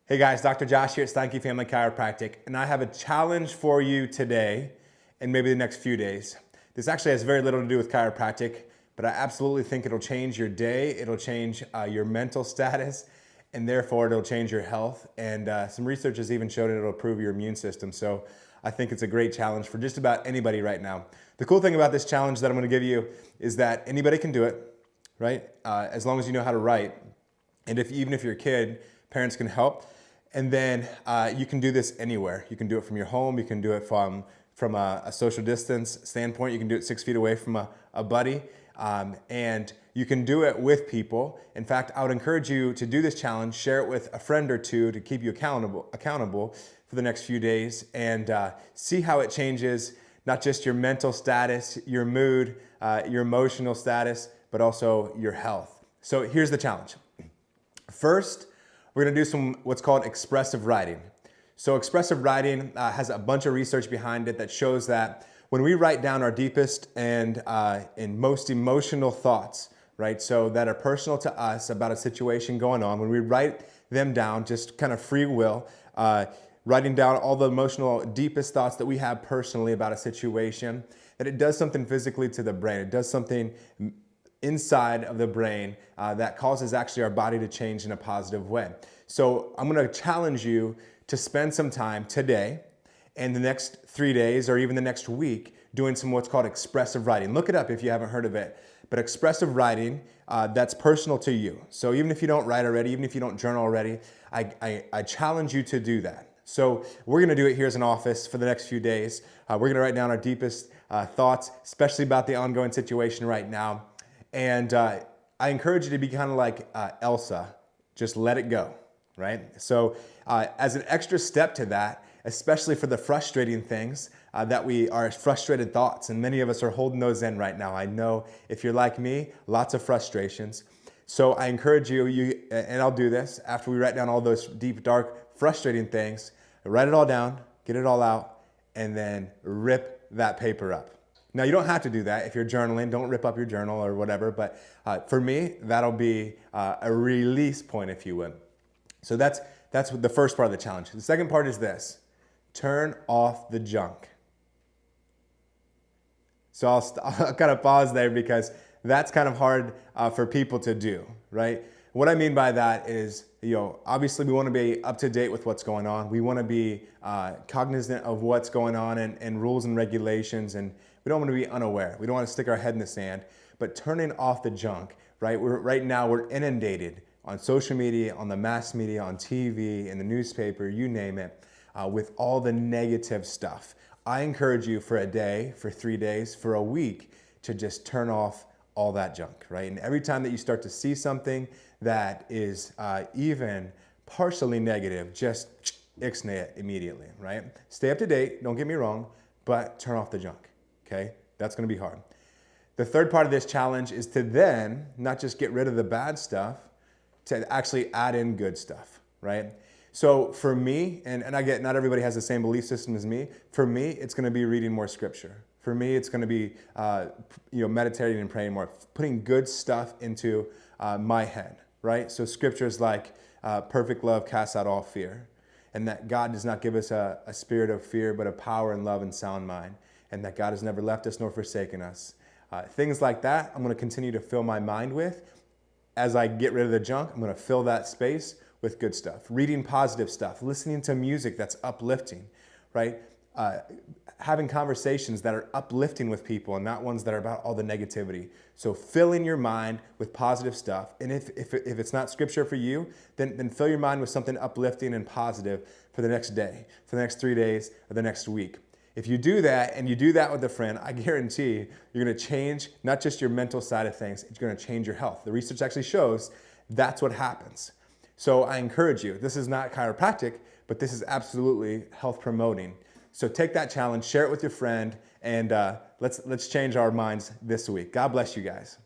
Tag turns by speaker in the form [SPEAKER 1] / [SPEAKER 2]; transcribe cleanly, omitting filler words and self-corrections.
[SPEAKER 1] Hey guys, Dr. Josh here at Steinke Family Chiropractic, and I have a challenge for you today and maybe the next few days. This actually has very little to do with chiropractic, but I absolutely think it'll change your day, it'll change your mental status, and therefore it'll change your health. And some research has even shown it'll improve your immune system. So I think it's a great challenge for just about anybody right now. The cool thing about this challenge that I'm gonna give you is that anybody can do it, right? As long as you know how to write. And even if you're a kid, parents can help. And then you can do this anywhere. You can do it from your home. You can do it from a social distance standpoint. You can do it 6 feet away from a buddy. And you can do it with people. In fact, I would encourage you to do this challenge, share it with a friend or two to keep you accountable for the next few days, and see how it changes not just your mental status, your mood, your emotional status, but also your health. So here's the challenge. First, we're gonna do some what's called expressive writing. So expressive writing has a bunch of research behind it that shows that when we write down our deepest and most emotional thoughts, right, so that are personal to us about a situation going on, when we write them down, just kind of free will, writing down all the emotional deepest thoughts that we have personally about a situation, that it does something physically to the brain. It does something inside of the brain that causes actually our body to change in a positive way. So I'm gonna challenge you to spend some time today and the next 3 days or even the next week doing some what's called expressive writing. Look it up if you haven't heard of it. But expressive writing, that's personal to you. So even if you don't write already, even if you don't journal already, I challenge you to do that. So we're gonna do it here as an office for the next few days. We're gonna write down our deepest thoughts, especially about the ongoing situation right now. And I encourage you to be kind of like Elsa, just let it go, right? So as an extra step to that, especially for the frustrating things that we are frustrated thoughts, and many of us are holding those in right now. I know if you're like me, lots of frustrations. So I encourage you, and I'll do this, after we write down all those deep, dark, frustrating things, write it all down, get it all out, and then rip that paper up. Now, you don't have to do that. If you're journaling, don't rip up your journal or whatever. But for me, that'll be a release point, if you would. So that's the first part of the challenge. The second part is this: turn off the junk. So I'll kind of pause there because that's kind of hard for people to do, right? What I mean by that is, obviously we want to be up to date with what's going on. We want to be cognizant of what's going on and rules and regulations, and we don't want to be unaware. We don't want to stick our head in the sand, but turning off the junk, right? Right now we're inundated on social media, on the mass media, on TV, in the newspaper, you name it, with all the negative stuff. I encourage you for a day, for 3 days, for a week, to just turn off all that junk, right? And every time that you start to see something that is even partially negative, just ixnay it immediately, right? Stay up to date, don't get me wrong, but turn off the junk, okay? That's gonna be hard. The third part of this challenge is to then not just get rid of the bad stuff, to actually add in good stuff, right? So for me, and I get not everybody has the same belief system as me, for me, it's gonna be reading more scripture. For me, it's gonna be meditating and praying more, putting good stuff into my head, right? So scriptures like perfect love casts out all fear, and that God does not give us a spirit of fear, but a power and love and sound mind, and that God has never left us nor forsaken us. Things like that, I'm gonna continue to fill my mind with. As I get rid of the junk, I'm gonna fill that space with good stuff. Reading positive stuff, listening to music that's uplifting, right? Having conversations that are uplifting with people and not ones that are about all the negativity. So filling your mind with positive stuff. And if it's not scripture for you, then fill your mind with something uplifting and positive for the next day, for the next 3 days, or the next week. If you do that, and you do that with a friend, I guarantee you're gonna change not just your mental side of things, it's gonna change your health. The research actually shows that's what happens. So I encourage you, this is not chiropractic, but this is absolutely health promoting. So take that challenge, share it with your friend, and let's change our minds this week. God bless you guys.